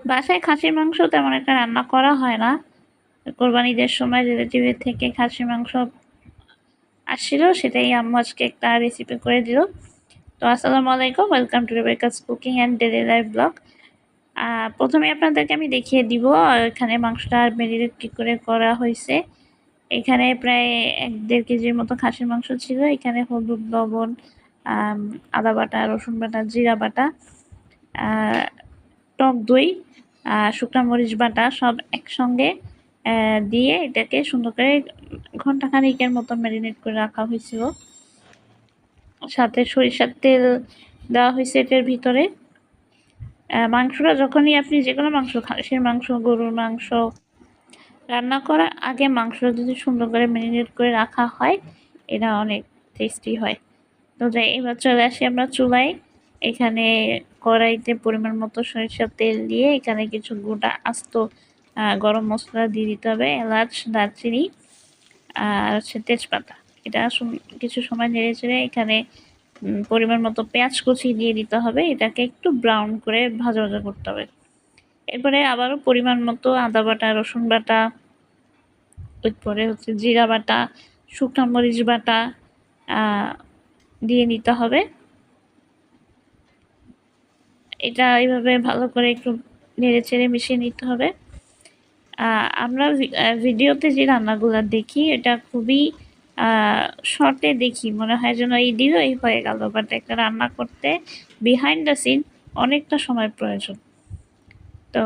বাসায় খাসির মাংস তেমন একটা রান্না করা হয় না। কোরবানিদের সময় রিলেটিভের থেকে খাসির মাংস আসছিল, সেটাই আম্মু আজকে একটা রেসিপি করে দিল। তো আসসালামু আলাইকুম, welcome to Rebecca's cooking and daily life blog. প্রথমে আপনাদেরকে আমি দেখিয়ে দিব এখানে মাংসটা ম্যারিনেট কী করে করা হয়েছে। এখানে প্রায় 1-1.5 কেজির মতো খাসির মাংস ছিল। এখানে হলুদ, লবণ, আদা বাটা, রসুন বাটা, জিরা বাটা, টক দই, শুকনা মরিচ বাটা সব একসঙ্গে দিয়ে এটাকে সুন্দর করে ঘন্টাখানেকের মতো ম্যারিনেট করে রাখা হয়েছিল। সাথে সরিষার তেল দেওয়া হয়েছে এটার ভিতরে। মাংসটা যখনই আপনি যে কোনো মাংস, খাসির মাংস, গরুর মাংস রান্না করার আগে মাংসটা যদি সুন্দর করে ম্যারিনেট করে রাখা হয়, এটা অনেক টেস্টি হয়। তো যাই, এবার চলে আসি আমরা চুলায়। এখানে কড়াইতে পরিমাণ মতো সরিষার তেল দিয়ে এখানে কিছু গোটা আস্ত গরম মশলা দিয়ে দিতে হবে, এলাচ, দারচিনি আর হচ্ছে তেজপাতা। এটা কিছু সময় নেড়ে চেড়ে এখানে পরিমাণ মতো পেঁয়াজ কুচি দিয়ে দিতে হবে। এটাকে একটু ব্রাউন করে ভাজা ভাজা করতে হবে। এরপরে আবারও পরিমাণ মতো আদা বাটা, রসুন বাটা, এরপরে হচ্ছে জিরা বাটা, শুকনো মরিচ বাটা দিয়ে নিতে হবে। এটা এইভাবে ভালো করে একটু নেড়ে চেড়ে মিশিয়ে নিতে হবে। আমরা ভিডিওতে যে রান্নাগুলো দেখি এটা খুবই শর্টে দেখি, মনে হয় যেন এই দিল এই হয়ে গেল, বাট একটা রান্না করতে বিহাইন্ড দ্য সিন অনেকটা সময় প্রয়োজন। তো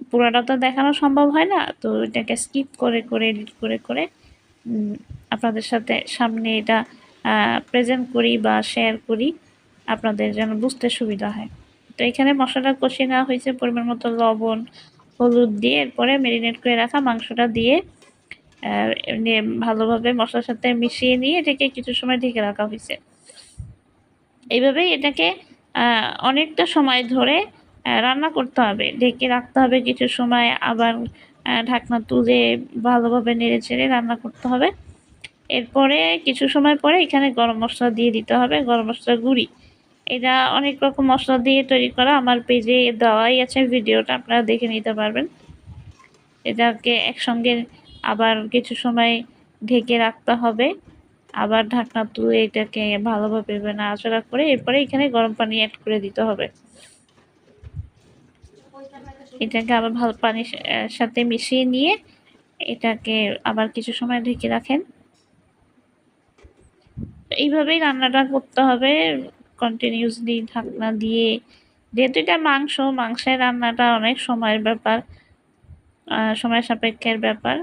পুরোটা তো দেখানো সম্ভব হয় না, তো এটাকে স্কিপ করে করে এডিট করে করে আপনাদের সামনে এটা প্রেজেন্ট করি বা শেয়ার করি, আপনাদের যেন বুঝতে সুবিধা হয়। তো এখানে মশলাটা কষিয়ে নেওয়া হয়েছে পরিমাণ মতো লবণ, হলুদ দিয়ে। এরপরে ম্যারিনেট করে রাখা মাংসটা দিয়ে ভালোভাবে মশলার সাথে মিশিয়ে নিয়ে এটাকে কিছু সময় ঢেকে রাখা হয়েছে। এইভাবেই এটাকে অনেকটা সময় ধরে রান্না করতে হবে, ঢেকে রাখতে হবে কিছু সময়, আবার ঢাকনা তুলে ভালোভাবে নেড়ে চেড়ে রান্না করতে হবে। এরপরে কিছু সময় পরে এখানে গরম মশলা দিয়ে দিতে হবে, গরম মশলা গুঁড়ি। এটা অনেক রকম মশলা দিয়ে তৈরি করা, আমার পেজে দেওয়াই আছে, ভিডিওটা আপনারা দেখে নিতে পারবেন। এটাকে একসঙ্গে আবার কিছু সময় ঢেকে রাখতে হবে, আবার ঢাকনা তুলে এটাকে ভালোভাবে নাড়াচাড়া করে এরপরে এখানে গরম পানি অ্যাড করে দিতে হবে। এটাকে আবার ভালো পানির সাথে মিশিয়ে নিয়ে এটাকে আবার কিছু সময় ঢেকে রাখেন। এইভাবেই রান্নাটা করতে হবে কন্টিনিউসলি ঢাকনা দিয়ে, যেহেতু এটা মাংসের রান্নাটা অনেক সময়ের ব্যাপার, সময় সাপেক্ষের ব্যাপার।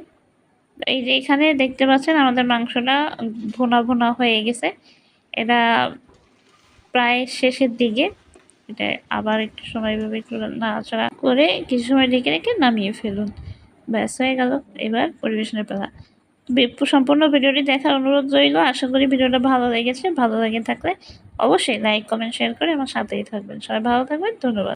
এই যে এখানে দেখতে পাচ্ছেন আমাদের মাংসটা ভুনা ভুনা হয়ে গেছে, এটা প্রায় শেষের দিকে। এটা আবার একটু সময় ভাবে একটু নাড়াচাড়া করে কিছু সময় ঢেকে রেখে নামিয়ে ফেলুন, ব্যাস হয়ে গেল। এবার পরিবেশনের পালা। সম্পূর্ণ ভিডিওটি দেখার অনুরোধ রইল। আশা করি ভিডিওটা ভালো লেগেছে। ভালো লেগে থাকলে অবশ্যই লাইক, কমেন্ট, শেয়ার করে আমার সাথেই থাকবেন। সবাই ভালো থাকবেন, ধন্যবাদ।